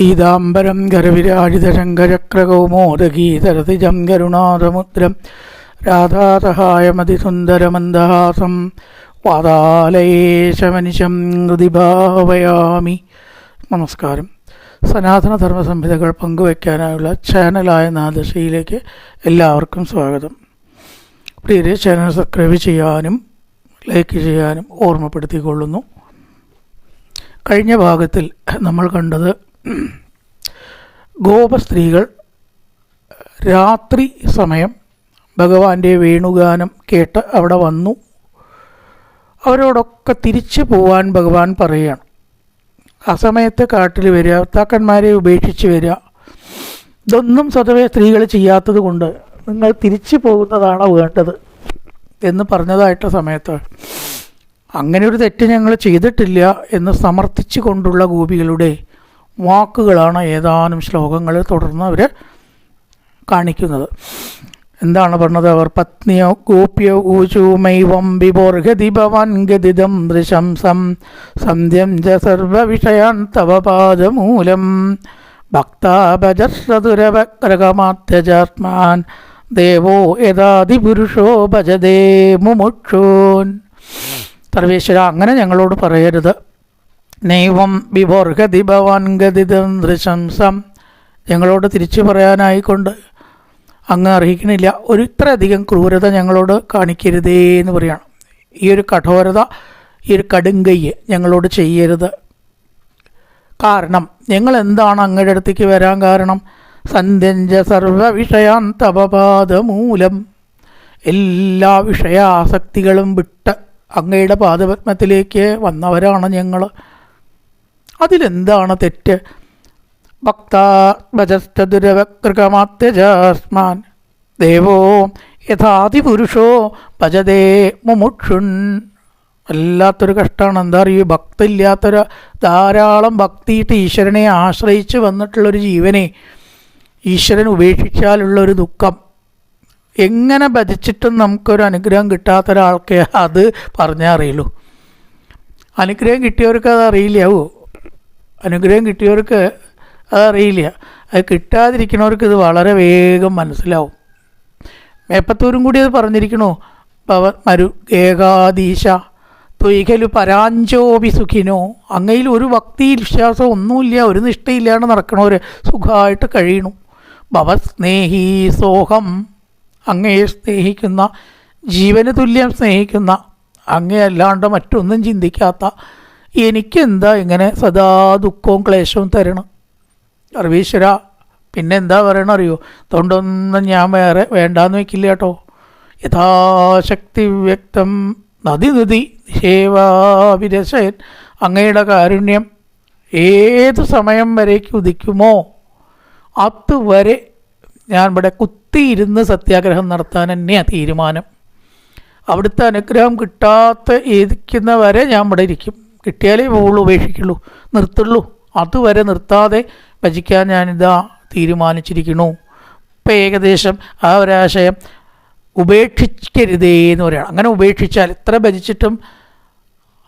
പീതാംബരം ഗരവിരാജിതശങ്കചക്രകൗമോദഗീതരതിജം കരുണാതമുദ്രം രാധാസഹായമതിസുന്ദരമന്ദഹാസം വാതാലയേശമനിശം ഹൃദി ഭാവയാമി. നമസ്കാരം. സനാതനധർമ്മ സംഹിതകൾ പങ്കുവയ്ക്കാനായുള്ള ചാനലായ നാദശ്രീയിലേക്ക് എല്ലാവർക്കും സ്വാഗതം. പ്രിയരെ, ചാനൽ സബ്സ്ക്രൈബ് ചെയ്യാനും ലൈക്ക് ചെയ്യാനും ഓർമ്മപ്പെടുത്തിക്കൊള്ളുന്നു. കഴിഞ്ഞ ഭാഗത്തിൽ നമ്മൾ കണ്ടത് ഗോപസ്ത്രീകൾ രാത്രി സമയം ഭഗവാന്റെ വേണുഗാനം കേട്ട് അവിടെ വന്നു. അവരോടൊക്കെ തിരിച്ചു പോവാൻ ഭഗവാൻ പറയുകയാണ്. ആ സമയത്ത് കാട്ടിൽ വരിക, ഭർത്താക്കന്മാരെ ഉപേക്ഷിച്ച് വരിക, ഇതൊന്നും സ്വതവേ സ്ത്രീകൾ ചെയ്യാത്തത് കൊണ്ട് നിങ്ങൾ തിരിച്ചു പോകുന്നതാണ് വേണ്ടത് എന്ന് പറഞ്ഞതായിട്ടുള്ള സമയത്ത് അങ്ങനെ ഒരു തെറ്റ് ഞങ്ങൾ ചെയ്തിട്ടില്ല എന്ന് സമർത്ഥിച്ചു കൊണ്ടുള്ള ഗോപികളുടെ വാക്കുകളാണ് ഏതാനും ശ്ലോകങ്ങൾ തുടർന്ന് അവർ കാണിക്കുന്നത്. എന്താണ് പറഞ്ഞത്? അവർ പത്നിയോ ഗോപ്യോ ഊചൂമൈവം വിഭോർഗതി ഭവാൻ ഗതിദം ദൃശംസം സന്ധ്യം ച സർവവിഷയാൻ തവ പാദമൂലം ഭക്താഭജസ്രതുരവക്രകമാത്യജാത്മാൻ ദേവോ യഥാതിപുരുഷോ ഭജതേ മുമുക്ഷൂൻ. സർവേശ്വര, അങ്ങനെ ഞങ്ങളോട് പറയരുത്. നൈവം വിഭോർഗതി ഭവാൻ ഗതിദം ദൃശംസം, ഞങ്ങളോട് തിരിച്ചു പറയാനായിക്കൊണ്ട് അങ്ങ് അറിയിക്കണില്ല. ഒരു ഇത്രയധികം ക്രൂരത ഞങ്ങളോട് കാണിക്കരുതേ എന്ന് പറയുകയാണ്. ഈ ഒരു കഠോരത, ഈ ഒരു കടുങ്കയ്യ് ഞങ്ങളോട് ചെയ്യരുത്. കാരണം ഞങ്ങൾ എന്താണ് അങ്ങയുടെ അടുത്തേക്ക് വരാൻ കാരണം? സന്ധ്യഞ്ച സർവ വിഷയാൻ തപപാദമൂലം, എല്ലാ വിഷയാസക്തികളും വിട്ട് അങ്ങയുടെ പാദപത്മത്തിലേക്ക് വന്നവരാണ് ഞങ്ങൾ. അതിലെന്താണ് തെറ്റ്? ഭക്താഭജസ്തദുരവക്രകമാത്യജാസ്മാൻ ദേവോ യഥാതിപുരുഷോ ഭജതേ മുമുക്ഷുൻ. വല്ലാത്തൊരു കഷ്ടമാണ്. എന്താ അറിയൂ, ഭക്തിയില്ലാത്തൊരു ധാരാളം ഭക്തിയിട്ട് ഈശ്വരനെ ആശ്രയിച്ച് വന്നിട്ടുള്ളൊരു ജീവനെ ഈശ്വരൻ ഉപേക്ഷിച്ചാലുള്ളൊരു ദുഃഖം. എങ്ങനെ ഭജിച്ചിട്ടും നമുക്കൊരു അനുഗ്രഹം കിട്ടാത്ത ഒരാൾക്ക് അത് പറഞ്ഞാൽ അറിയുള്ളൂ. അനുഗ്രഹം കിട്ടിയവർക്ക് അത് അറിയില്ലാവൂ. അനുഗ്രഹം കിട്ടിയവർക്ക് അതറിയില്ല. അത് കിട്ടാതിരിക്കുന്നവർക്ക് ഇത് വളരെ വേഗം മനസ്സിലാവും. മേപ്പത്തൂരും കൂടി അത് പറഞ്ഞിരിക്കണു. മരു ഏകാദീശ ത്വയ്കലു പരാഞ്ചോപി സുഖിനോ. അങ്ങയിൽ ഒരു ഭക്തി വിശ്വാസം ഒന്നുമില്ല, ഒരു നിഷ്ഠയില്ലാണ്ട് നടക്കണവർ സുഖമായിട്ട് കഴിയണു. ഭവസ്നേഹി സോഹം, അങ്ങയെ സ്നേഹിക്കുന്ന, ജീവന് തുല്യം സ്നേഹിക്കുന്ന, അങ്ങയെ അല്ലാണ്ട് മറ്റൊന്നും ചിന്തിക്കാത്ത എനിക്കെന്താ ഇങ്ങനെ സദാ ദുഃഖവും ക്ലേശവും തരണം? സർവീശ്വര, പിന്നെന്താ പറയണ അറിയോ? അതുകൊണ്ടൊന്നും ഞാൻ വേറെ വേണ്ടാന്ന് വയ്ക്കില്ല കേട്ടോ. യഥാശക്തി വ്യക്തം നദി നിഷേവാവിരശയൻ, അങ്ങയുടെ കാരുണ്യം ഏതു സമയം വരേക്ക് ഉദിക്കുമോ അതുവരെ ഞാൻ ഇവിടെ കുത്തിയിരുന്ന് സത്യാഗ്രഹം നടത്താൻ തന്നെയാണ് തീരുമാനം. അവിടുത്തെ അനുഗ്രഹം കിട്ടാത്ത ഇരിക്കുന്നവരെ ഞാൻ ഇവിടെ ഇരിക്കും. കിട്ടിയാലേ പോവുള്ളൂ, ഉപേക്ഷിക്കുള്ളൂ, നിർത്തുള്ളൂ. അതുവരെ നിർത്താതെ ഭജിക്കാൻ ഞാനിതാ തീരുമാനിച്ചിരിക്കണു. ഇപ്പം ഏകദേശം ആ ഒരാശയം ഉപേക്ഷിക്കരുതേ എന്ന് പറയുകയാണ്. അങ്ങനെ ഉപേക്ഷിച്ചാൽ എത്ര ഭജിച്ചിട്ടും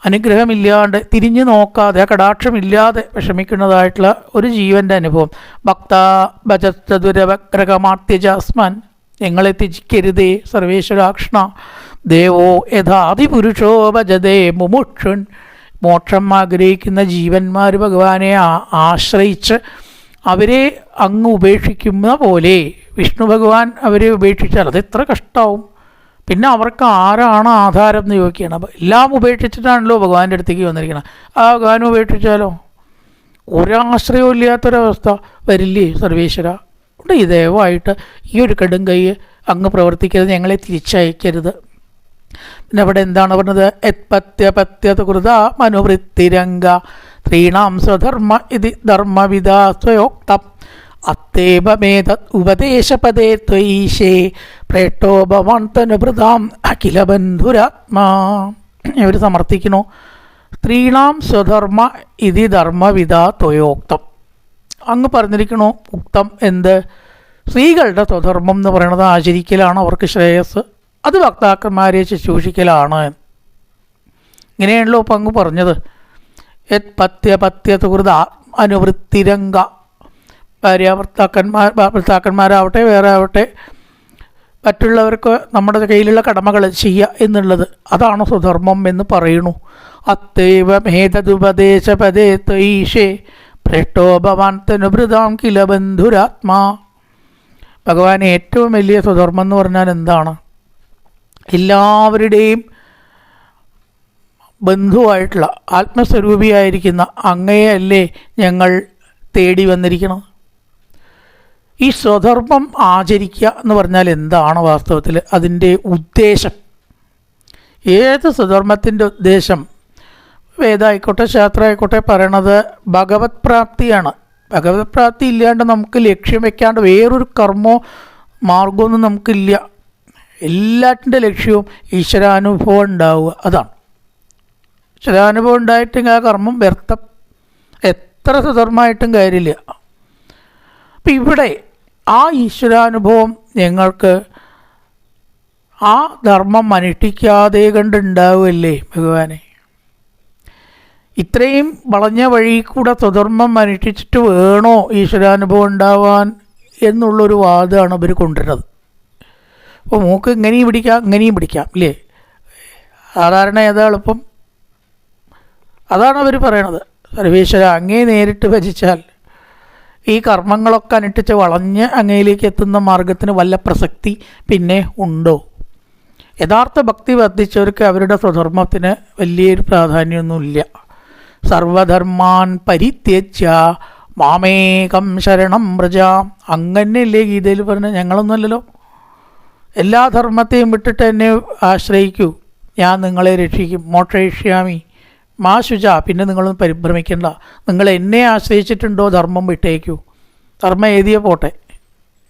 അനുഗ്രഹമില്ലാണ്ട് തിരിഞ്ഞു നോക്കാതെ ആ കടാക്ഷമില്ലാതെ വിഷമിക്കുന്നതായിട്ടുള്ള ഒരു ജീവൻ്റെ അനുഭവം. ഭക്താഭജസ്തദുരവക്രകമാത്യജാസ്മാൻ, ഞങ്ങളെ ത്യജിക്കരുതേ സർവേശ്വരാക്ഷ്ണ. ദേവോ യഥാതിപുരുഷോ ഭജതേ മുമുക്ഷുൻ. മോക്ഷം ആഗ്രഹിക്കുന്ന ജീവന്മാർ ഭഗവാനെ ആശ്രയിച്ച് അവരെ അങ്ങ് ഉപേക്ഷിക്കുന്ന പോലെ വിഷ്ണു ഭഗവാൻ അവരെ ഉപേക്ഷിച്ചാൽ അതെത്ര കഷ്ടമാവും. പിന്നെ അവർക്ക് ആരാണ് ആധാരം എന്ന് ചോദിക്കുകയാണ്. അപ്പോൾ എല്ലാം ഉപേക്ഷിച്ചിട്ടാണല്ലോ ഭഗവാന്റെ അടുത്തേക്ക് വന്നിരിക്കണം. ആ ഭഗവാനും ഉപേക്ഷിച്ചാലോ ഒരാശ്രയവും ഇല്ലാത്തൊരവസ്ഥ വരില്ലേ സർവേശ്വര? ഇവിടെ ഈ ദയവായിട്ട് ഈ ഒരു കടുങ്കൈ അങ്ങ് പ്രവർത്തിക്കരുത്, ഞങ്ങളെ തിരിച്ചയക്കരുത്. പിന്നെ അവിടെ എന്താണ് പറഞ്ഞത്? യത്പത്യപത്യകൃത മനുവൃത്തിരംഗ സ്ത്രീണാം സ്വധർമ്മ ഇതി ധർമ്മവിദാ സ്വയോക്തം അത്തേപമേത ഉപദേശപദേ ത്വയീശേ പ്രേട്ടോ ഭവാൻ തനുഭൃതാം അഖില ബന്ധുരാത്മാ. ഇവർ സമർത്ഥിക്കണു. സ്ത്രീണാം സ്വധർമ്മ ഇതി ധർമ്മവിദാ ത്വയോക്തം. അങ്ങ് പറഞ്ഞിരിക്കണു ഉക്തം എന്ത്? സ്ത്രീകളുടെ സ്വധർമ്മം എന്ന് പറയുന്നത് ആചരിക്കലാണ്, അവർക്ക് ശ്രേയസ്. അത് ഭക്താക്കന്മാരെ ശുശ്രൂഷിക്കലാണ്. ഇങ്ങനെയാണല്ലോ ഇപ്പം അങ്ങ് പറഞ്ഞത്. യത് പത്യപത്യതുകൃത അനുവൃത്തിരംഗ ഭർത്താക്കന്മാരാവട്ടെ വേറെ ആവട്ടെ മറ്റുള്ളവർക്ക് നമ്മുടെ കയ്യിലുള്ള കടമകൾ ചെയ്യുക എന്നുള്ളത്, അതാണ് സ്വധർമ്മം എന്ന് പറയുന്നു. അത്തൈവമേതദുപദേശപദേ ത്വയീശേ ഭ്രഷ്ടോ ഭവാൻ തനുഭൃതാം കില ബന്ധുരാത്മാ. ഭഗവാൻ ഏറ്റവും വലിയ സ്വധർമ്മം എന്ന് പറഞ്ഞാൽ എന്താണ്? എല്ലാവരുടെയും ബന്ധുവായിട്ടുള്ള ആത്മസ്വരൂപിയായിരിക്കുന്ന അങ്ങയെയല്ലേ ഞങ്ങൾ തേടി വന്നിരിക്കണം. ഈ സ്വധർമ്മം ആചരിക്കുക എന്ന് പറഞ്ഞാൽ എന്താണ് വാസ്തവത്തിൽ അതിൻ്റെ ഉദ്ദേശം? ഏത് സ്വധർമ്മത്തിൻ്റെ ഉദ്ദേശം? വേദമായിക്കോട്ടെ ശാസ്ത്രമായിക്കോട്ടെ പറയണത് ഭഗവത് പ്രാപ്തിയാണ്. ഭഗവത് പ്രാപ്തി ഇല്ലാണ്ട് നമുക്ക് ലക്ഷ്യം വെക്കാണ്ട് വേറൊരു കർമ്മോ മാർഗമൊന്നും നമുക്കില്ല. എല്ലാറ്റിൻ്റെ ലക്ഷ്യവും ഈശ്വരാനുഭവം ഉണ്ടാവുക, അതാണ്. ഈശ്വരാനുഭവം ഉണ്ടായിട്ടും ആ കർമ്മം വ്യർത്ഥം. എത്ര സ്വധർമ്മമായിട്ടും കാര്യമില്ല. അപ്പം ഇവിടെ ആ ഈശ്വരാനുഭവം ഞങ്ങൾക്ക് ആ ധർമ്മം അനുഷ്ഠിക്കാതെ കണ്ടുണ്ടാവുമല്ലേ ഭഗവാനെ. ഇത്രയും വളഞ്ഞ വഴി കൂടെ സ്വധർമ്മം അനുഷ്ഠിച്ചിട്ട് വേണോ ഈശ്വരാനുഭവം ഉണ്ടാവാൻ എന്നുള്ളൊരു വാദമാണ് ഇവർ കൊണ്ടുവരുന്നത്. അപ്പോൾ മൂക്ക് ഇങ്ങനെയും പിടിക്കാം ഇല്ലേ? സാധാരണ ഏതാ എളുപ്പം? അതാണ് അവർ പറയണത്. സർവേശ്വര, അങ്ങേ നേരിട്ട് ഭജിച്ചാൽ ഈ കർമ്മങ്ങളൊക്കെ അനുഷ്ഠിച്ച് വളഞ്ഞ് അങ്ങയിലേക്ക് എത്തുന്ന മാർഗത്തിന് വല്ല പ്രസക്തി പിന്നെ ഉണ്ടോ? യഥാർത്ഥ ഭക്തി വർദ്ധിച്ചവർക്ക് അവരുടെ സ്വധർമ്മത്തിന് വലിയൊരു പ്രാധാന്യമൊന്നുമില്ല. സർവധർമാൻ പരിത്യജ്യ മാമേകം ശരണം വ്രജ. അങ്ങനെയല്ലേ ഗീതയിൽ പറഞ്ഞ? ഞങ്ങളൊന്നുമല്ലല്ലോ. എല്ലാ ധർമ്മത്തെയും വിട്ടിട്ട് എന്നെ ആശ്രയിക്കൂ, ഞാൻ നിങ്ങളെ രക്ഷിക്കും. മോക്ഷയിഷ്യാമി മാ ശുച. പിന്നെ നിങ്ങളൊന്നും പരിഭ്രമിക്കണ്ട. നിങ്ങൾ എന്നെ ആശ്രയിച്ചിട്ടുണ്ടോ ധർമ്മം വിട്ടേക്കൂ, ധർമ്മം എഴുതിയ പോട്ടെ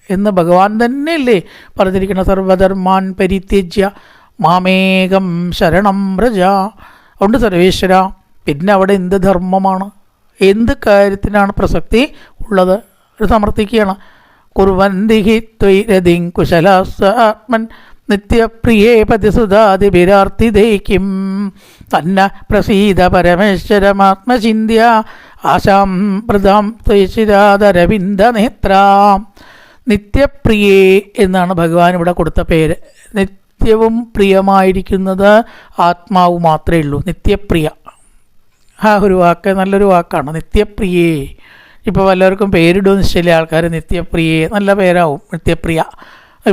എന്ന് ഭഗവാൻ തന്നെയല്ലേ പറഞ്ഞിരിക്കണം. സർവധർമാൻ പരിത്യജ്യ മാമേകം ശരണം വ്രജ. അതുകൊണ്ട് സർവേശ്വര, പിന്നെ അവിടെ എന്ത് ധർമ്മമാണ്, എന്ത് കാര്യത്തിനാണ് പ്രസക്തി ഉള്ളത്? ഒരു സമർത്ഥിക്കുകയാണ്. കുർവന്തിഹി ത്വൈരതിം കുശലാത്മൻ നിത്യപ്രിയേ പതിസുതാദിഭിരാർത്തിദേക്കിം തന്ന പ്രസീത പരമേശ്വരമാത്മചിന്യ ആശാം പ്രദാം ത്വൈശിരാദരവിന്ദ നേത്രാം. നിത്യപ്രിയേ എന്നാണ് ഭഗവാൻ ഇവിടെ കൊടുത്ത പേര്. നിത്യവും പ്രിയമായിരിക്കുന്നത് ആത്മാവ് മാത്രമേ ഉള്ളൂ. നിത്യപ്രിയ, ഒരു വാക്ക് നല്ലൊരു വാക്കാണ് നിത്യപ്രിയേ. ഇപ്പോൾ വല്ലവർക്കും പേരിടുമെന്ന് ചില ആൾക്കാർ നിത്യപ്രിയേ, നല്ല പേരാവും നിത്യപ്രിയ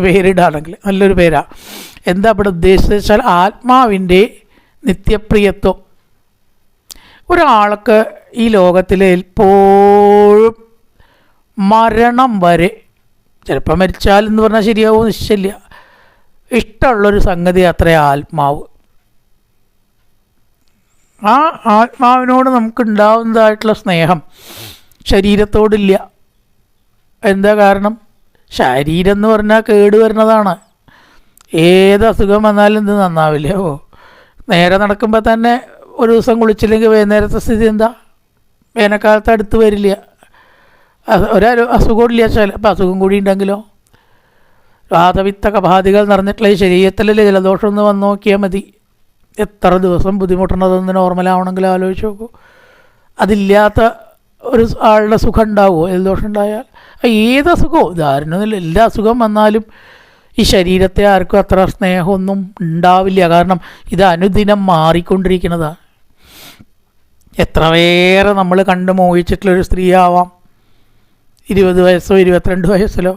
പേരിടാണെങ്കിൽ, നല്ലൊരു പേരാ. എന്താ ഇവിടെ ഉദ്ദേശിച്ചാൽ ആത്മാവിൻ്റെ നിത്യപ്രിയത്വം. ഒരാൾക്ക് ഈ ലോകത്തിൽ എപ്പോഴും മരണം വരെ, ചിലപ്പോൾ മരിച്ചാലെന്ന് പറഞ്ഞാൽ ശരിയാവും നിശ്ചയില്ല, ഇഷ്ടമുള്ളൊരു സംഗതി അത്രേ ആത്മാവ്. ആ ആത്മാവിനോട് നമുക്കുണ്ടാവുന്നതായിട്ടുള്ള സ്നേഹം ശരീരത്തോടില്ല. എന്താ കാരണം? ശരീരം എന്ന് പറഞ്ഞാൽ കേട് വരുന്നതാണ്. ഏത് അസുഖം വന്നാലും ഇത് നന്നാവില്ല. നേരെ നടക്കുമ്പോൾ തന്നെ ഒരു ദിവസം കുളിച്ചില്ലെങ്കിൽ വൈകുന്നേരത്തെ സ്ഥിതി എന്താ? വേനൽക്കാലത്ത് അടുത്ത് വരില്ല. ഒരൊരു അസുഖമില്ല, ചിലപ്പോൾ അസുഖം കൂടി ഉണ്ടെങ്കിലോ. വാതപിത്ത കഫാദികൾ നിറഞ്ഞിട്ടുള്ള ഈ ശരീരത്തിലല്ലേ ജലദോഷം ഒന്ന് വന്ന് നോക്കിയാൽ മതി. എത്ര ദിവസം ബുദ്ധിമുട്ടുന്നതൊന്ന് നോർമലാവണമെങ്കിൽ ആലോചിച്ച് നോക്കൂ. അതില്ലാത്ത ഒരു ആളുടെ സുഖം ഉണ്ടാവുമോ ജലദോഷം ഉണ്ടായാൽ? ഏത് അസുഖവും ധാരണയൊന്നുമില്ല. എല്ലാ അസുഖം വന്നാലും ഈ ശരീരത്തെ ആർക്കും അത്ര സ്നേഹമൊന്നും ഉണ്ടാവില്ല. കാരണം ഇത് അനുദിനം മാറിക്കൊണ്ടിരിക്കുന്നതാണ്. എത്രയേറെ നമ്മൾ കണ്ടു മോഹിച്ചിട്ടുള്ളൊരു സ്ത്രീ ആവാം. 20 വയസ്സോ 22 വയസ്സിലോ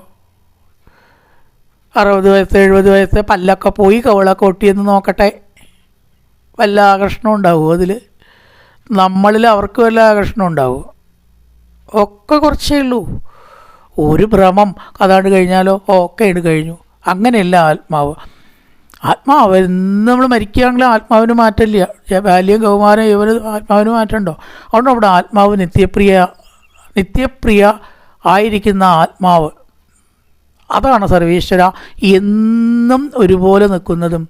60 വയസ്സ് 70 വയസ്സ് പല്ലൊക്കെ പോയി കവളൊക്കെ ഒട്ടിയെന്ന് നോക്കട്ടെ, വല്ല ആകർഷണം ഉണ്ടാവുമോ അതിൽ? നമ്മളിൽ അവർക്ക് വല്ല ആകർഷണം ഉണ്ടാവുമോ? ഒക്കെ കുറച്ചേ ഉള്ളൂ. ഒരു ഭ്രമം അതാണ്ട് കഴിഞ്ഞാലോ ഒക്കെ ഇട് കഴിഞ്ഞു. അങ്ങനെയല്ല ആത്മാവ്. ആത്മാവ് നമ്മൾ മരിക്കുകയാണെങ്കിലും ആത്മാവിന് മാറ്റമില്ല. ബാല്യം കൗമാരം ഇവന് ആത്മാവിന് മാറ്റമുണ്ടോ? അതുകൊണ്ട് അവിടെ ആത്മാവ് നിത്യപ്രിയ ആയിരിക്കുന്ന ആത്മാവ്, അതാണ് സർവേശ്വര. എന്നും ഒരുപോലെ നിൽക്കുന്നതും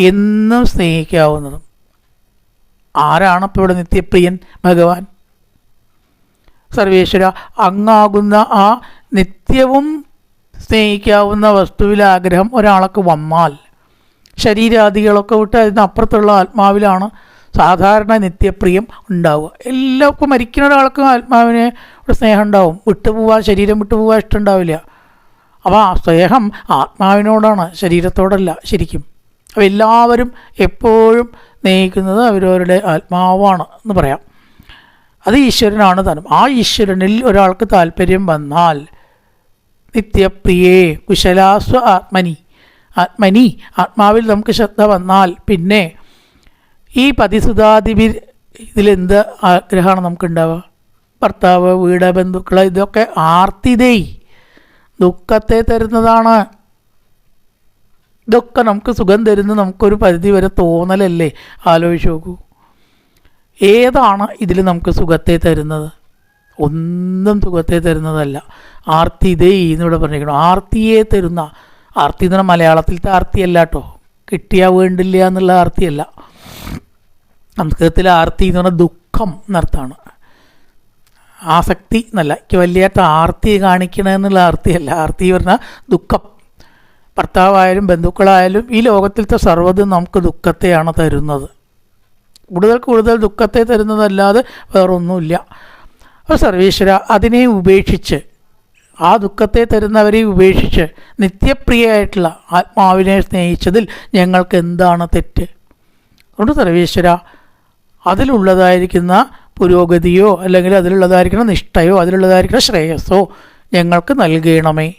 എന്നും സ്നേഹിക്കാവുന്നതും. ആരാണ് ഇപ്പോൾ ഇവിടെ നിത്യപ്രിയൻ? ഭഗവാൻ. സർവേശ്വര, അങ്ങാകുന്ന ആ നിത്യവും സ്നേഹിക്കാവുന്ന വസ്തുവിൽ ആഗ്രഹം ഒരാൾക്ക് വന്നാൽ ശരീരാദികളൊക്കെ വിട്ട് അതിനപ്പുറത്തുള്ള ആത്മാവിലാണ് സാധാരണ നിത്യപ്രിയം ഉണ്ടാവുക. എല്ലാവർക്കും മരിക്കുന്ന ഒരാൾക്കും ആത്മാവിനെ ഒരു സ്നേഹം ഉണ്ടാവും. വിട്ടുപോവാൻ, ശരീരം വിട്ടുപോകാൻ ഇഷ്ടമുണ്ടാവില്ല. അപ്പോൾ ആ സ്നേഹം ആത്മാവിനോടാണ്, ശരീരത്തോടല്ല ശരിക്കും. അപ്പോൾ എല്ലാവരും എപ്പോഴും സ്നേഹിക്കുന്നത് അവരവരുടെ ആത്മാവാണ് എന്ന് പറയാം. അത് ഈശ്വരനാണ് താനും. ആ ഈശ്വരനിൽ ഒരാൾക്ക് താല്പര്യം വന്നാൽ നിത്യപ്രിയേ കുശലാസ്വ ആത്മനി ആത്മാവിൽ നമുക്ക് ശ്രദ്ധ വന്നാൽ പിന്നെ ഈ പതിസുതാദിവിൽ ഇതിലെന്ത് ആഗ്രഹമാണ് നമുക്കുണ്ടാവുക? ഭർത്താവ്, വീട്, ബന്ധുക്കൾ, ഇതൊക്കെ ആർത്തിതേ ദുഃഖത്തെ തരുന്നതാണ്. ഇതൊക്കെ നമുക്ക് സുഖം തരുന്ന നമുക്കൊരു പരിധി വരെ തോന്നലല്ലേ? ആലോചിച്ച് നോക്കൂ. ഏതാണ് ഇതിൽ നമുക്ക് സുഖത്തെ തരുന്നത്? ഒന്നും സുഖത്തെ തരുന്നതല്ല. ആർത്തിതേ എന്നിവിടെ പറഞ്ഞിരിക്കണം. ആർത്തിയെ തരുന്ന, ആർത്തി എന്ന് പറഞ്ഞാൽ മലയാളത്തിലത്തെ ആർത്തിയല്ല കേട്ടോ, കിട്ടിയാൽ വേണ്ടില്ല എന്നുള്ള ആർത്തിയല്ല. സംസ്കൃതത്തിൽ ആർത്തി എന്ന് പറഞ്ഞാൽ ദുഃഖം എന്നർത്ഥമാണ്. ആസക്തി എന്നല്ല, എനിക്ക് വലിയായിട്ട് ആർത്തി കാണിക്കണമെന്നുള്ള ആർത്തിയല്ല. ആർത്തി പറഞ്ഞാൽ ദുഃഖം. ഭർത്താവായാലും ബന്ധുക്കളായാലും ഈ ലോകത്തിലത്തെ സർവ്വതും നമുക്ക് ദുഃഖത്തെയാണ് തരുന്നത്. കൂടുതൽ ദുഃഖത്തെ തരുന്നതല്ലാതെ വേറൊന്നുമില്ല. അപ്പോൾ സർവേശ്വര അതിനെ ഉപേക്ഷിച്ച്, ആ ദുഃഖത്തെ തരുന്നവരെ ഉപേക്ഷിച്ച് നിത്യപ്രിയമായിട്ടുള്ള ആത്മാവിനെ സ്നേഹിച്ചതിൽ ഞങ്ങൾക്ക് എന്താണ് തെറ്റ്? അതുകൊണ്ട് സർവേശ്വര അതിലുള്ളതായിരിക്കുന്ന പുരോഗതിയോ അല്ലെങ്കിൽ അതിലുള്ളതായിരിക്കുന്ന നിഷ്ഠയോ അതിലുള്ളതായിരിക്കുന്ന ശ്രേയസ്സോ ഞങ്ങൾക്ക് നൽകണമേ.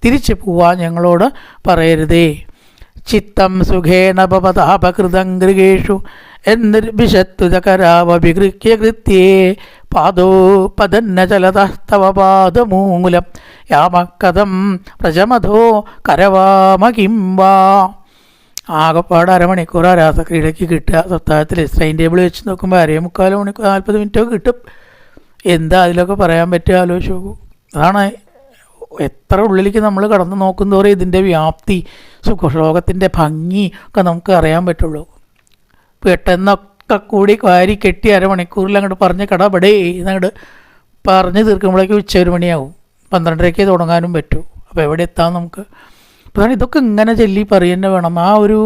തിരിച്ചു പോവാൻ ഞങ്ങളോട് പറയരുതേ. ചിത്തം സുഖേന ഭവതാപകൃതംഗൃഗേഷു എന്നിർഭിഷത്വകരാവഭികൃത്യകൃത്യേ പാദോ പതന്ന ചലതസ്തവ പാദമൂലം യാമക്കഥം പ്രജമധോ കരവാമ കിംവാ. ആകെപ്പാട് അരമണിക്കൂർ രാസക്രീഡയ്ക്ക് കിട്ടുക. സപ്താഹത്തിൽ ടൈം ടേബിൾ വെച്ച് നോക്കുമ്പോൾ 3/4 മണിക്കൂർ 40 മിനിറ്റൊക്കെ കിട്ടും. എന്താ അതിലൊക്കെ പറയാൻ പറ്റുക? ആലോചിച്ച് നോക്കൂ. അതാണ് എത്ര ഉള്ളിലേക്ക് നമ്മൾ കടന്നു നോക്കുന്നതോറും ഇതിൻ്റെ വ്യാപ്തി, സുഖലോകത്തിൻ്റെ ഭംഗി ഒക്കെ നമുക്ക് അറിയാൻ പറ്റുള്ളൂ. പെട്ടെന്നൊക്കെ കൂടി വാരി കെട്ടി 1/2 മണിക്കൂറിൽ അങ്ങോട്ട് പറഞ്ഞ് കടപടേ എന്നങ്ങോട്ട് പറഞ്ഞ് തീർക്കുമ്പോഴേക്കും ഉച്ച 1 മണിയാവും. 12:30 തുടങ്ങാനും പറ്റൂ. അപ്പോൾ എവിടെ എത്താം നമുക്ക്? അപ്പോൾ ഇതൊക്കെ ഇങ്ങനെ ചൊല്ലി പറയുന്നത് വേണം. ആ ഒരു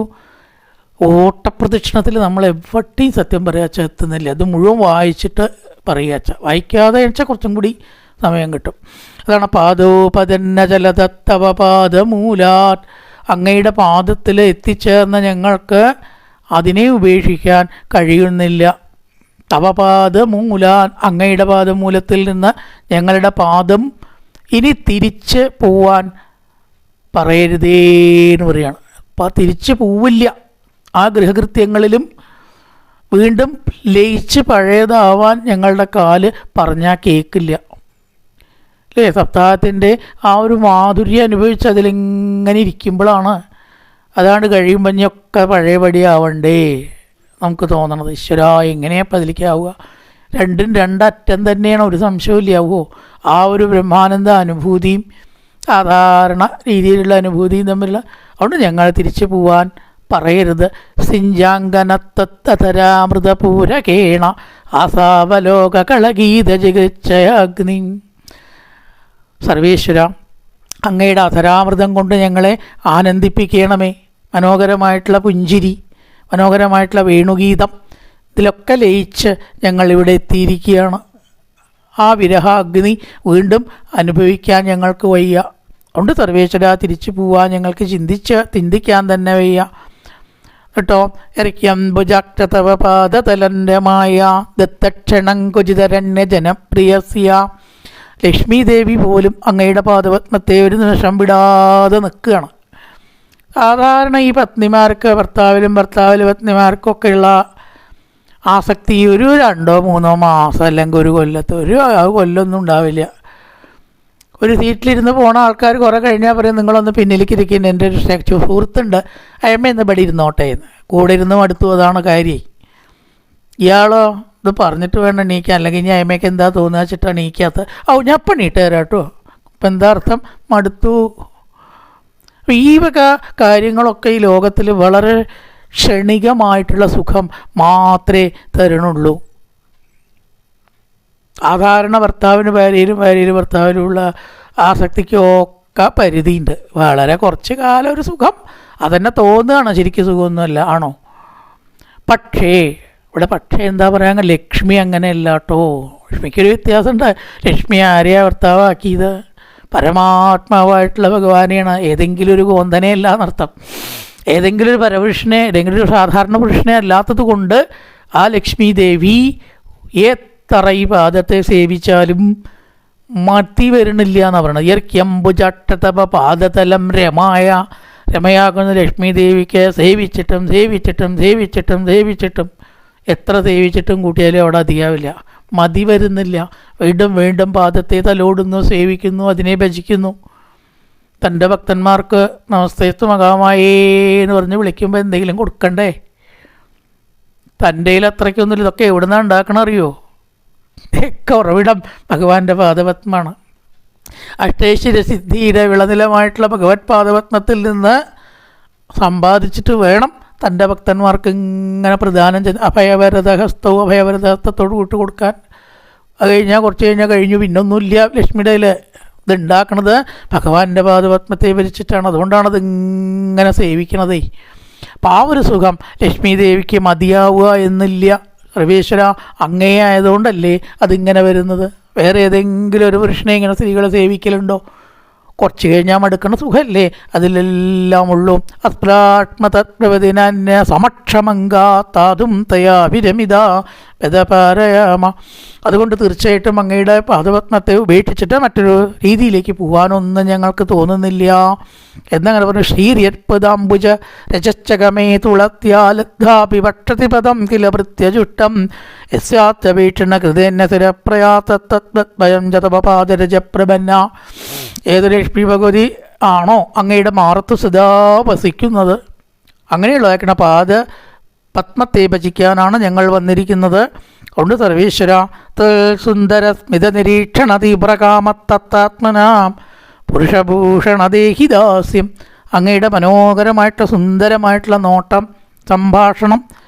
ഓട്ടപ്രദക്ഷിണത്തിൽ നമ്മൾ എവിടെയും സത്യം പറയാച്ച എത്തുന്നില്ല. അത് മുഴുവൻ വായിച്ചിട്ട് പറയാച്ച, വായിക്കാതെ വെച്ചാൽ കുറച്ചും കൂടി സമയം കിട്ടും. അതാണ് പാദോപതന്ന ജലതത്തവ പാദമൂലാൻ. അങ്ങയുടെ പാദത്തിൽ എത്തിച്ചേർന്ന ഞങ്ങൾക്ക് അതിനെ ഉപേക്ഷിക്കാൻ കഴിയുന്നില്ല. തവപാദമൂലാൻ, അങ്ങയുടെ പാദമൂലത്തിൽ നിന്ന് ഞങ്ങളുടെ പാദം ഇനി തിരിച്ച് പോവാൻ പറയരുതേന്ന് പറയാണ്. അപ്പം തിരിച്ച് പോവില്ല. ആ ഗൃഹകൃത്യങ്ങളിലും വീണ്ടും ലയിച്ച് പഴയതാവാൻ ഞങ്ങളുടെ കാല് പറഞ്ഞാൽ കേൾക്കില്ല അല്ലേ? സപ്താഹത്തിൻ്റെ ആ ഒരു മാധുര്യം അനുഭവിച്ച് അതിലിങ്ങനെ ഇരിക്കുമ്പോഴാണ് അതാണ്ട് കഴിയുമ്പോൾ ഇനിയൊക്കെ പഴയപടിയാവണ്ടേ നമുക്ക് തോന്നണത്. ഈശ്വരാ എങ്ങനെയപ്പോൾ അതിലേക്കാവുക? രണ്ടും രണ്ടറ്റം തന്നെയാണ്, ഒരു സംശയമില്ലാവോ? ആ ഒരു ബ്രഹ്മാനന്ദ അനുഭൂതിയും സാധാരണ രീതിയിലുള്ള അനുഭൂതിയും തമ്മിലുള്ള. അതുകൊണ്ട് ഞങ്ങൾ തിരിച്ചു പോവാൻ പറയരുത്. സിഞ്ചാങ്കനത്തരാമൃതപൂരകേണ ആസാവലോക കളഗീത ജിഗച്ഛയാഗ്നി. സർവേശ്വര അങ്ങയുടെ അധരാമൃതം കൊണ്ട് ഞങ്ങളെ ആനന്ദിപ്പിക്കണമേ. മനോഹരമായിട്ടുള്ള പുഞ്ചിരി, മനോഹരമായിട്ടുള്ള വേണുഗീതം, ഇതിലൊക്കെ ലയിച്ച് ഞങ്ങളിവിടെ എത്തിയിരിക്കുകയാണ്. ആ വിരഹ അഗ്നി വീണ്ടും അനുഭവിക്കാൻ ഞങ്ങൾക്ക് വയ്യ. അതുകൊണ്ട് സർവേശ്വര തിരിച്ചു പോവാൻ ഞങ്ങൾക്ക് ചിന്തിക്കാൻ തന്നെ വയ്യ കേട്ടോ. ഇറക്കിയംബുജാക്ഷതവ പാദതലന്യമായ ദത്തക്ഷണം കുചിതരണ്യ ജനപ്രിയസ്യ. ലക്ഷ്മി ദേവി പോലും അങ്ങയുടെ പാദപത്മത്തെ ഒരു നിമിഷം വിടാതെ നിൽക്കുകയാണ്. സാധാരണ ഈ പത്നിമാർക്ക്, ഭർത്താവിലും പത്നിമാർക്കൊക്കെയുള്ള ആസക്തി ഒരു 2-3 മാസം അല്ലെങ്കിൽ ഒരു കൊല്ലമൊന്നും ഉണ്ടാവില്ല. ഒരു സീറ്റിലിരുന്ന് പോണ ആൾക്കാർ കുറേ കഴിഞ്ഞാൽ പറയും നിങ്ങളൊന്ന് പിന്നിലേക്ക് ഇരിക്കുന്നത്, എൻ്റെ ഒരു സുഹൃത്തുണ്ട് അയമ്മ ഇന്ന് ഇവിടെ ഇരുന്നോട്ടെ എന്ന്. കൂടെ ഇരുന്ന് മടുത്തു, അതാണ് കാര്യം. ഇയാളോ ഇത് പറഞ്ഞിട്ട് വേണം എണീക്കാൻ, അല്ലെങ്കിൽ ഇനി അയമ്മയ്ക്ക് എന്താ തോന്നുക വെച്ചിട്ടാണ് എണീക്കാത്ത. ഞാൻ ഇപ്പം എണീറ്റ് തരാം കേട്ടോ. ഇപ്പം എന്താ അർത്ഥം? മടുത്തു. ഈ വക കാര്യങ്ങളൊക്കെ ഈ ലോകത്തിൽ വളരെ ക്ഷണികമായിട്ടുള്ള സുഖം മാത്രമേ തരണുള്ളൂ. സാധാരണ ഭർത്താവിന് ഭാര്യയിലും ഭർത്താവിനുമുള്ള ആസക്തിക്കൊക്കെ പരിധിയുണ്ട്. വളരെ കുറച്ച് കാലം ഒരു സുഖം, അതെന്നെ തോന്നുകയാണ്, ശരിക്കും സുഖമൊന്നുമല്ല ആണോ? പക്ഷേ ഇവിടെ പക്ഷേ എന്താ പറയാ, ലക്ഷ്മി അങ്ങനെയല്ല കേട്ടോ. ലക്ഷ്മിക്കൊരു വ്യത്യാസമുണ്ട്. ലക്ഷ്മി ആരെയാ ഭർത്താവാക്കിയത്? പരമാത്മാവായിട്ടുള്ള ഭഗവാനെയാണ്. ഏതെങ്കിലും ഒരു കോന്തനെയല്ല എന്നർത്ഥം. ഏതെങ്കിലും ഒരു പരപുരുഷനെ, ഏതെങ്കിലും ഒരു സാധാരണ പുരുഷനെ അല്ലാത്തത് കൊണ്ട് ആ ലക്ഷ്മി ദേവി എത്ര ഈ പാദത്തെ സേവിച്ചാലും മതി വരണില്ല എന്നാണ് പറയുന്നത്. യർക്യംബുജട്ടതപ പാദതലം രമയാകുന്ന ലക്ഷ്മി ദേവിക്ക് സേവിച്ചിട്ടും സേവിച്ചിട്ടും സേവിച്ചിട്ടും സേവിച്ചിട്ടും എത്ര സേവിച്ചിട്ടും കൂട്ടിയാലും അവിടെ അധികാവില്ല, മതി വരുന്നില്ല. വീണ്ടും വീണ്ടും പാദത്തെ തലോടുന്നു, സേവിക്കുന്നു, അതിനെ ഭജിക്കുന്നു. തൻ്റെ ഭക്തന്മാർക്ക് നമസ്തേസ്തു മഹാമായേ എന്ന് പറഞ്ഞ് വിളിക്കുമ്പോൾ എന്തെങ്കിലും കൊടുക്കണ്ടേ? തൻ്റെ കയ്യിൽ അത്രയ്ക്കൊന്നുമില്ല. ഇതൊക്കെ എവിടെ നിന്നാണ് ഉണ്ടാക്കണറിയോ? ഒക്കെ ഉറവിടം ഭഗവാന്റെ പാദപത്മാണ്. അഷ്ടൈശ്വര്യ സിദ്ധിയുടെ വിളനിലമായിട്ടുള്ള ഭഗവത് പാദപത്മത്തിൽ നിന്ന് സമ്പാദിച്ചിട്ട് വേണം തൻ്റെ ഭക്തന്മാർക്ക് ഇങ്ങനെ പ്രദാനം ചെയ്ത് അഭയവരദഹസ്തവും അഭയവരദഹസ്തത്തോട് കൂട്ട് കൊടുക്കാൻ. അത് കഴിഞ്ഞാൽ കുറച്ച് കഴിഞ്ഞാൽ കഴിഞ്ഞു, പിന്നൊന്നുമില്ല. ലക്ഷ്മിയുടെ കയ്യിൽ ഇതുണ്ടാക്കണത് ഭഗവാന്റെ പാദപത്മത്തെ ഭരിച്ചിട്ടാണ്. അതുകൊണ്ടാണ് ഇതിങ്ങനെ സേവിക്കണതേ. അപ്പം ആ ഒരു സുഖം ലക്ഷ്മി ദേവിക്ക് മതിയാവുക എന്നില്ല. സർവേശ്വര അങ്ങേ ആയതുകൊണ്ടല്ലേ അതിങ്ങനെ വരുന്നത്. വേറെ ഏതെങ്കിലും ഒരു പുരുഷനെ ഇങ്ങനെ സ്ത്രീകളെ സേവിക്കലുണ്ടോ? കുറച്ച് കഴിഞ്ഞാൽ മടുക്കണ സുഖമല്ലേ അതിലെല്ലാം ഉള്ളൂ. അസ്പ്രാത്മതത്പ്രവതിനന്യ സമക്ഷമങ്കാത്താതും തയാ വിരമിത വെദപാരയാമ. അതുകൊണ്ട് തീർച്ചയായിട്ടും അങ്ങയുടെ പാദപത്മത്തെ ഉപേക്ഷിച്ചിട്ട് മറ്റൊരു രീതിയിലേക്ക് പോകാനൊന്നും ഞങ്ങൾക്ക് തോന്നുന്നില്ല എന്നങ്ങനെ പറഞ്ഞു. ശ്രീര്യത്പദാംബുജ രജശ്ചകമേ തുളത്യാലദ്ധാപി വക്ഷതിപദം കില ഭൃത്യജുഷ്ടം യസ്യാത്യപേക്ഷണ കൃതേന്യസുരപ്രയാതത്വയം ജതപാദരജപ്രബന്ന. ഏതൊരു ലക്ഷ്മി ഭഗവതി ആണോ അങ്ങയുടെ മാറത്ത് സദാ വസിക്കുന്നത്, അങ്ങനെയുള്ളതാക്കണ പാദ പത്മത്തെ ഭജിക്കാനാണ് ഞങ്ങൾ വന്നിരിക്കുന്നത്. അതുകൊണ്ട് സർവേശ്വര സുന്ദര സ്മിത നിരീക്ഷണ തീവ്രകാമത്തത്താത്മനാം പുരുഷഭൂഷണദേഹിദാസ്യം. അങ്ങയുടെ മനോഹരമായിട്ടുള്ള സുന്ദരമായിട്ടുള്ള നോട്ടം, സംഭാഷണം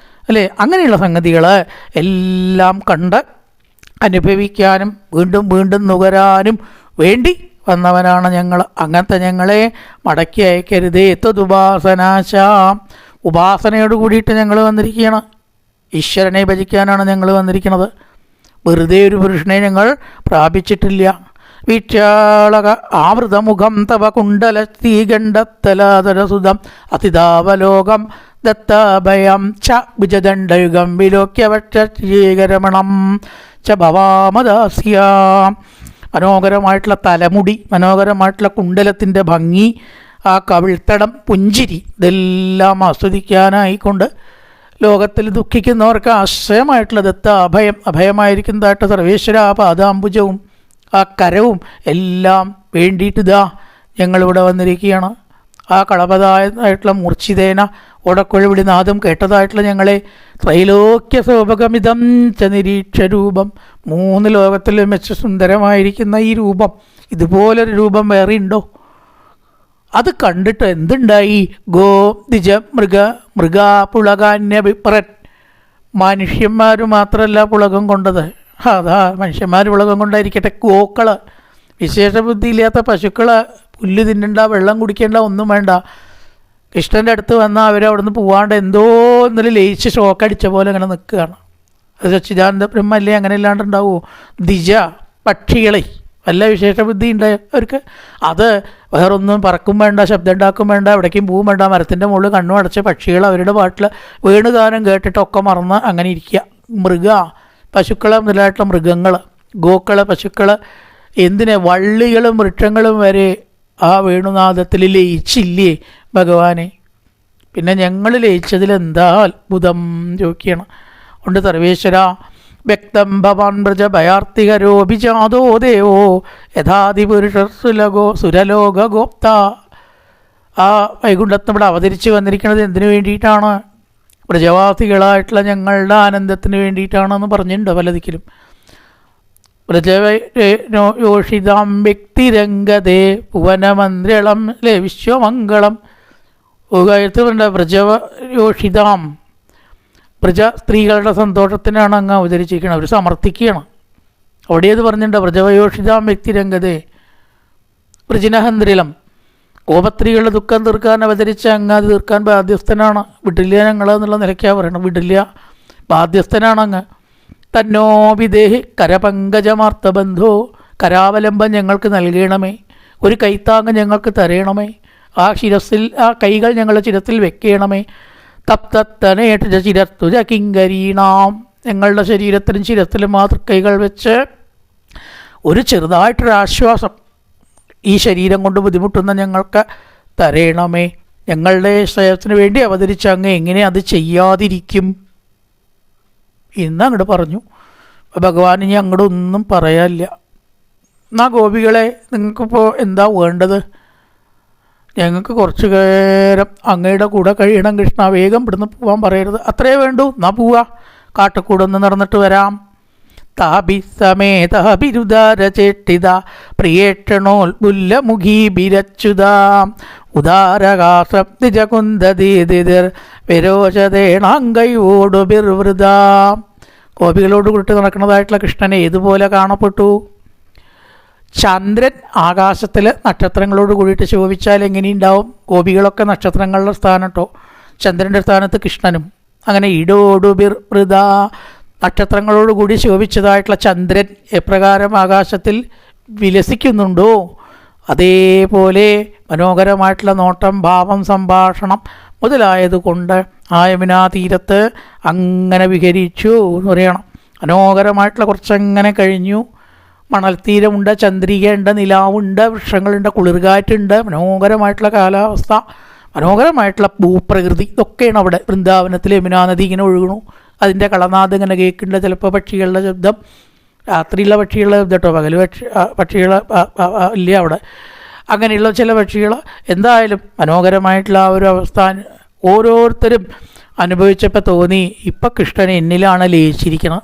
അല്ലേ, അങ്ങനെയുള്ള സംഗതികൾ എല്ലാം കണ്ട് അനുഭവിക്കാനും വീണ്ടും വീണ്ടും നുകരാനും വേണ്ടി വന്നവനാണ് ഞങ്ങൾ. അങ്ങനത്തെ ഞങ്ങളെ മടക്കി അയക്കരുതേ. തദുപാസനാശാം. ഉപാസനയോട് കൂടിയിട്ട് ഞങ്ങൾ വന്നിരിക്കുകയാണ്. ഈശ്വരനെ ഭജിക്കാനാണ് ഞങ്ങൾ വന്നിരിക്കുന്നത്. വെറുതെ ഒരു പുരുഷനെ ഞങ്ങൾ പ്രാപിച്ചിട്ടില്ല. വീക്ഷാളക ആവൃതമുഖം തവ കുണ്ടലസ്തീകണ്ഡത്തലാതരസുതം അതിതാവലോകം ദത്താഭയം ച ഭുജദണ്ഡയുഗം വിലോക്യവക്ഷീകരമണം ച ഭവാമദാസ്യാം. മനോഹരമായിട്ടുള്ള തലമുടി, മനോഹരമായിട്ടുള്ള കുണ്ടലത്തിൻ്റെ ഭംഗി, ആ കവിൾത്തടം, പുഞ്ചിരി, ഇതെല്ലാം ആസ്വദിക്കാനായിക്കൊണ്ട് ലോകത്തിൽ ദുഃഖിക്കുന്നവർക്ക് ആശ്രയമായിട്ടുള്ള ദത്ത അഭയം, അഭയമായിരിക്കുന്നതായിട്ട് സർവേശ്വര ആ പാദാംബുജവും ആ കരവും എല്ലാം വേണ്ടിയിട്ടിതാ ഞങ്ങളിവിടെ വന്നിരിക്കുകയാണ്. ആ കളപതായിട്ടുള്ള മൂർച്ഛിതേന ഓടക്കൊഴിവിടി നാദം കേട്ടതായിട്ടുള്ള ഞങ്ങളെ ത്രൈലോക്യ സൗഭഗമിതം ച നിരീക്ഷരൂപം. 3 ലോകത്തിലും വെച്ച് സുന്ദരമായിരിക്കുന്ന ഈ രൂപം, ഇതുപോലൊരു രൂപം വേറെ ഉണ്ടോ? അത് കണ്ടിട്ട് എന്തുണ്ടായി? ഗോ ദിജ മൃഗ പുളകാന്യഭിപ്രൻ. മനുഷ്യന്മാർ മാത്രമല്ല പുളകം കൊണ്ടത്. അതാ മനുഷ്യന്മാർ പുളകം കൊണ്ടായിരിക്കട്ടെ. ഗോക്കൾ, വിശേഷ ബുദ്ധിയില്ലാത്ത പശുക്കൾ പുല്ല് തിന്നണ്ട, വെള്ളം കുടിക്കേണ്ട, ഒന്നും വേണ്ട. കൃഷ്ണൻ്റെ അടുത്ത് വന്നാൽ അവരവിടെ നിന്ന് പോവാണ്ട് എന്തോ ഇന്നലെ ലയിച്ച് ഷോക്കടിച്ച പോലെ അങ്ങനെ നിൽക്കുകയാണ്. അത് സച്ചിദാനന്ദ ബ്രഹ്മല്ലേ, അങ്ങനെ ഇല്ലാണ്ടുണ്ടാവുമോ? ദിജ പക്ഷികളെ വല്ല വിശേഷ ബുദ്ധി ഉണ്ട് അവർക്ക്. അത് വേറൊന്നും പറക്കും വേണ്ട, ശബ്ദം ഉണ്ടാക്കും വേണ്ട, എവിടേക്കും പോവും വേണ്ട. മരത്തിൻ്റെ മുകളിൽ കണ്ണു അടച്ച പക്ഷികൾ അവരുടെ പാട്ടിൽ വേണുഗാനം കേട്ടിട്ടൊക്കെ മറന്ന് അങ്ങനെ ഇരിക്കുക. പശുക്കളെ മുതലായിട്ടുള്ള മൃഗങ്ങൾ, ഗോക്കൾ, പശുക്കൾ, എന്തിനെ വള്ളികളും വൃക്ഷങ്ങളും വരെ ആ വേണുനാദത്തിൽ ലയിച്ചില്ലേ ഭഗവാനെ? പിന്നെ ഞങ്ങൾ ലയിച്ചതിലെന്താ അത്ഭുതം ചോദിക്കുകയാണ്. കൊണ്ട് സർവേശ്വര വ്യക്തം ഭവാൻ വ്രജ ഭയാർത്തികരോഭിജാതോ ദേവോ യഥാതിപുരുഷ സുരലോക ഗോപ്ത. ആ വൈകുണ്ഠത്തിന് ഇവിടെ അവതരിച്ച് വന്നിരിക്കുന്നത് എന്തിനു വേണ്ടിയിട്ടാണ്? വ്രജവാസികളായിട്ടുള്ള ഞങ്ങളുടെ ആനന്ദത്തിന് വേണ്ടിയിട്ടാണെന്ന് പറഞ്ഞിട്ടുണ്ട് പല ദിക്കിലും. വ്രജയോഷിതാം വ്യക്തിരംഗതേ ഭുവനമന്ത്രളം അല്ലേ, വിശ്വമംഗളം. ഉയർത്തുന്നുണ്ട് വ്രജയോഷിതാം. വ്രജ സ്ത്രീകളുടെ സന്തോഷത്തിനാണ് അങ്ങ് അവതരിച്ചിരിക്കുന്നത്. അവർ സമർത്ഥിക്കുകയാണ്. അവിടെ അത് പറഞ്ഞിട്ടുണ്ട്, വ്രജവയോഷിതാം വ്യക്തിരംഗതേ വ്രജിനഹന്ത്രിലം. ഗോപത്രികളുടെ ദുഃഖം തീർക്കാൻ അവതരിച്ച അങ്ങ് അത് തീർക്കാൻ ബാധ്യസ്ഥനാണ്. വിടില്ല ഞങ്ങൾ എന്നുള്ള നിലയ്ക്കാണ് പറയണം. വിടില്ല. ബാധ്യസ്ഥനാണങ്ങ്. തന്നോ വിദേഹി കരപങ്കജമാർത്തബന്ധോ, കരാവലംബം ഞങ്ങൾക്ക് നൽകണമേ, ഒരു കൈത്താങ്ങ് ഞങ്ങൾക്ക് തരയണമേ, ആ കൈകൾ ഞങ്ങളുടെ ശിരത്തിൽ വെക്കണമേ. തപ്തത്തനേട്ട ചിരത്തുജ കിങ്കരീണാം, ഞങ്ങളുടെ ശരീരത്തിലും ശിരത്തിലും കൈകൾ വെച്ച് ഒരു ചെറുതായിട്ടൊരാശ്വാസം ഈ ശരീരം കൊണ്ട് ബുദ്ധിമുട്ടുന്ന ഞങ്ങൾക്ക് തരയണമേ. ഞങ്ങളുടെ ശ്രേയസ്സിന് വേണ്ടി അവതരിച്ച അങ്ങ് എങ്ങനെ അത് ചെയ്യാതിരിക്കും എന്നങ്ങോട്ട് പറഞ്ഞു. ഭഗവാൻ ഇനി അങ്ങോട്ട് ഒന്നും പറയാനില്ല. എന്നാ ഗോപികളെ, നിങ്ങൾക്കിപ്പോൾ എന്താ വേണ്ടത്? ഞങ്ങൾക്ക് കുറച്ച് നേരം അങ്ങയുടെ കൂടെ കഴിയണം കൃഷ്ണ, വേഗം ഇവിടുന്ന് പോകാൻ പറയരുത്. അത്രേ വേണ്ടൂ, എന്നാ പോവാ, കാട്ടുകൂടെ ഒന്ന് നടന്നിട്ട് വരാം. താഭിസമേതഭിരുദാരചേട്ടിത പ്രിയേക്ഷണോൽബുല്ലമുഖീഭിരച്യുതാം ഉദാരകാസപ്തിജകുന്ദീതിർ വിരോചതേണാങ്കയോടുബിർവൃതാം. ഗോപികളോട് കൂട്ടി നടക്കുന്നതായിട്ടുള്ള കൃഷ്ണനെ ഏതുപോലെ കാണപ്പെട്ടു? ചന്ദ്രൻ ആകാശത്തിൽ നക്ഷത്രങ്ങളോട് കൂടിയിട്ട് ശോഭിച്ചാൽ എങ്ങനെയുണ്ടാവും? ഗോപികളൊക്കെ നക്ഷത്രങ്ങളുടെ സ്ഥാനം കേട്ടോ, ചന്ദ്രൻ്റെ സ്ഥാനത്ത് കൃഷ്ണനും. അങ്ങനെ ഇടോടുബിർവൃത, നക്ഷത്രങ്ങളോട് കൂടി ശോഭിച്ചതായിട്ടുള്ള ചന്ദ്രൻ എപ്രകാരം ആകാശത്തിൽ വിലസിക്കുന്നുണ്ടോ അതേപോലെ മനോഹരമായിട്ടുള്ള നോട്ടം, ഭാവം, സംഭാഷണം മുതലായതുകൊണ്ട് ആ യമുനാ തീരത്ത് അങ്ങനെ വിഹരിച്ചു എന്ന് പറയണം. മനോഹരമായിട്ടുള്ള കുറച്ചങ്ങനെ കഴിഞ്ഞു. മണൽത്തീരമുണ്ട്, ചന്ദ്രികയുണ്ട്, നിലാവുണ്ട്, വൃക്ഷങ്ങളുണ്ട്, കുളിർകാറ്റുണ്ട്, മനോഹരമായിട്ടുള്ള കാലാവസ്ഥ, മനോഹരമായിട്ടുള്ള ഭൂപ്രകൃതി, ഇതൊക്കെയാണ് അവിടെ. വൃന്ദാവനത്തിൽ യമുനാ നദി ഇങ്ങനെ ഒഴുകണു, അതിൻ്റെ കളനാദ് ഇങ്ങനെ കേൾക്കുന്നുണ്ട്. ചിലപ്പോൾ പക്ഷികളുടെ ശബ്ദം, രാത്രിയുള്ള പക്ഷികളുടെ ശബ്ദം കേട്ടോ, പകൽ പക്ഷികൾ ഇല്ല അവിടെ. അങ്ങനെയുള്ള ചില പക്ഷികൾ, എന്തായാലും മനോഹരമായിട്ടുള്ള ആ ഒരു അവസ്ഥ ഓരോരുത്തരും അനുഭവിച്ചപ്പോൾ തോന്നി, ഇപ്പം കൃഷ്ണൻ എന്നിലാണ് ലയിച്ചിരിക്കണം,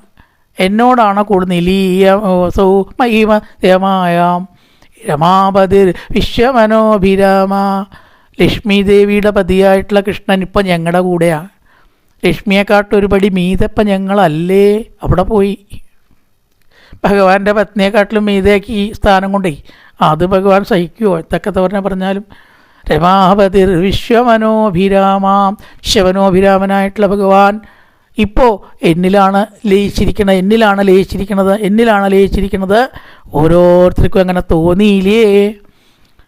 എന്നോടാണ് കൂടുതൽ നിലീയമസൗ മഹിമയമായാം രമാപതിർ വിശ്വമനോഭിരാമ. ലക്ഷ്മി ദേവിയുടെ പതിയായിട്ടുള്ള കൃഷ്ണൻ ഇപ്പം ഞങ്ങളുടെ കൂടെയാണ്. ലക്ഷ്മിയെക്കാട്ടൊരു പടി മീതപ്പം ഞങ്ങളല്ലേ അവിടെ പോയി. ഭഗവാന്റെ പത്നിയെക്കാട്ടിലും മീതയാക്കി സ്ഥാനം കൊണ്ടേ അത് ഭഗവാൻ സഹിക്കുമോ? എന്തൊക്കെ പറഞ്ഞാലും രമാപതിർ വിശ്വമനോഭിരാമാം, വിശ്വമനോഭിരാമനായിട്ടുള്ള ഭഗവാൻ ഇപ്പോൾ എന്നിലാണ് ലയിച്ചിരിക്കുന്നത്. ഓരോരുത്തർക്കും അങ്ങനെ തോന്നിയില്ലേ?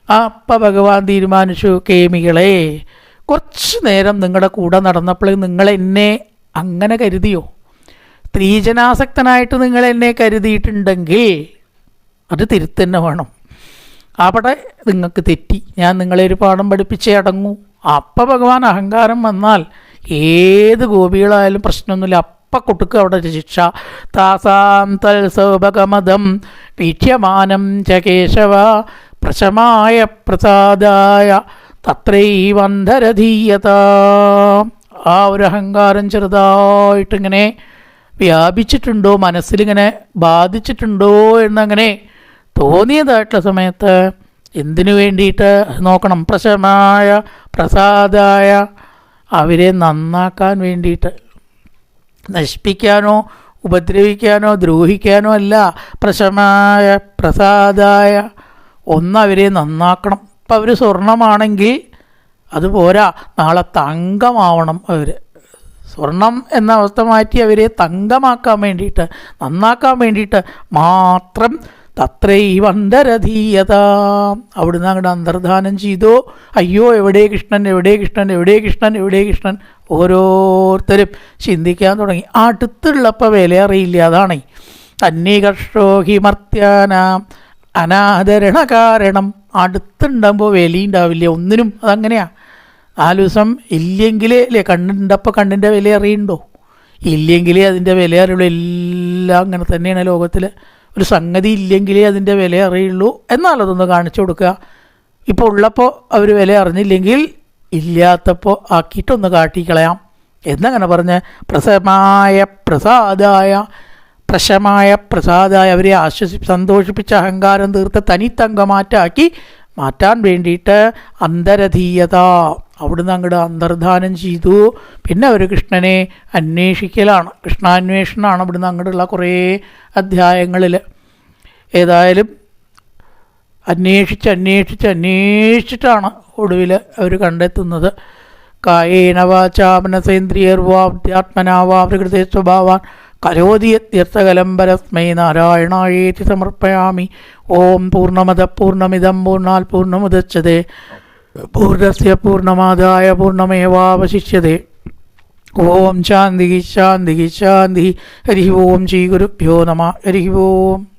അപ്പം ഭഗവാൻ തീരുമാനിച്ചു, കേമികളെ, കുറച്ച് നേരം നിങ്ങളുടെ കൂടെ നടന്നപ്പോൾ നിങ്ങൾ എന്നെ അങ്ങനെ കരുതിയോ? സ്ത്രീജനാസക്തനായിട്ട് നിങ്ങൾ എന്നെ കരുതിയിട്ടുണ്ടെങ്കിൽ അത് തിരുത്തന്നെ വേണം. അവിടെ നിങ്ങൾക്ക് തെറ്റി, ഞാൻ നിങ്ങളെ ഒരു പാഠം പഠിപ്പിച്ചേ അടങ്ങൂ. അപ്പം ഭഗവാൻ അഹങ്കാരം വന്നാൽ ഏത് ഗോപികളായാലും പ്രശ്നമൊന്നുമില്ല, അപ്പം കൊടുക്കുക അവിടെ ശിക്ഷ. താസാം തൽസൗഭഗമദം വീക്ഷ്യമാനം ച കേശവ പ്രശമായ പ്രസാദായ തത്രൈവന്ധരധീയത. ആ ഒരു അഹങ്കാരം ചെറുതായിട്ടിങ്ങനെ വ്യാപിച്ചിട്ടുണ്ടോ, മനസ്സിലിങ്ങനെ ബാധിച്ചിട്ടുണ്ടോ എന്നങ്ങനെ തോന്നിയതായിട്ടുള്ള സമയത്ത് എന്തിനു വേണ്ടിയിട്ട് നോക്കണം? പ്രശമായ പ്രസാദായ, അവരെ നന്നാക്കാൻ വേണ്ടിയിട്ട്, നശിപ്പിക്കാനോ ഉപദ്രവിക്കാനോ ദ്രോഹിക്കാനോ അല്ല. പ്രശമായ പ്രസാദായ, ഒന്നവരെ നന്നാക്കണം. ഇപ്പം അവർ സ്വർണമാണെങ്കിൽ അതുപോരാ, നാളെ തങ്കമാവണം. അവർ സ്വർണം എന്ന അവസ്ഥ മാറ്റി അവരെ തങ്കമാക്കാൻ വേണ്ടിയിട്ട്, നന്നാക്കാൻ വേണ്ടിയിട്ട് മാത്രം തത്രൈവന്തരധീയത. അവിടുന്ന് അങ്ങോട്ട് അന്തർധാനം ചെയ്തു. അയ്യോ, എവിടെ കൃഷ്ണൻ? ഓരോരുത്തരും ചിന്തിക്കാൻ തുടങ്ങി. അടുത്തുള്ളപ്പോൾ വില അറിയില്ല, അതാണ് തന്നീകർഷോഹിമർത്യാനാം അനാദരണ കാരണം. അടുത്തുണ്ടാകുമ്പോൾ വിലയുണ്ടാവില്ല ഒന്നിനും, അതങ്ങനെയാണ്. 4 ദിവസം ഇല്ലെങ്കിലേ അല്ലേ കണ്ണുണ്ടപ്പോൾ കണ്ണിൻ്റെ വില അറിയണ്ടോ? ഇല്ലെങ്കിലേ അതിൻ്റെ വില അറിയുള്ളൂ. എല്ലാം അങ്ങനെ തന്നെയാണ് ലോകത്തിൽ. ഒരു സംഗതി ഇല്ലെങ്കിലേ അതിൻ്റെ വില അറിയുള്ളൂ. എന്നാൽ അതൊന്ന് കാണിച്ചു കൊടുക്കുക. ഇപ്പോൾ ഉള്ളപ്പോൾ അവർ വില അറിഞ്ഞില്ലെങ്കിൽ ഇല്ലാത്തപ്പോൾ ആക്കിയിട്ടൊന്ന് കാട്ടിക്കളയാം എന്നങ്ങനെ പറഞ്ഞ് പ്രശമായ പ്രസാദായ അവരെ സന്തോഷിപ്പിച്ച അഹങ്കാരം തീർത്ത് തനിത്തങ്കമാറ്റാക്കി മാറ്റാൻ വേണ്ടിയിട്ട് അന്തരധീയത, അവിടുന്ന് അങ്ങോട്ട് അന്തർധാനം ചെയ്തു. പിന്നെ അവർ കൃഷ്ണനെ അന്വേഷിക്കലാണ്, കൃഷ്ണാന്വേഷണമാണ് അവിടുന്ന് അങ്ങോട്ടുള്ള കുറേ അധ്യായങ്ങളിൽ. ഏതായാലും അന്വേഷിച്ചിട്ടാണ് ഒടുവിൽ അവർ കണ്ടെത്തുന്നത്. കായേന വാചാ മനസേന്ദ്രിയർവാ ബുദ്ധ്യാത്മനാ വാ പ്രകൃതേ സ്വഭാവാൻ കരോതി യത്യർത്ഥകലം പരസ്മൈ നാരായണായേതി സമർപ്പയാമി. ഓം പൂർണ്ണമദ പൂർണ്ണമിദം പൂർണ്ണാൽ പൂർണ്ണമുദച്യതേ പൂർണ്ണസ്യ പൂർണ്ണമാദായ പൂർണ്ണമേവാവശിഷ്യതേ. ഓം ശാന്തി ശാന്തി ശാന്തി. ഹരി ഓം ശ്രീ ഗുരുഭ്യോ നമഃ. ഹരി ഓം.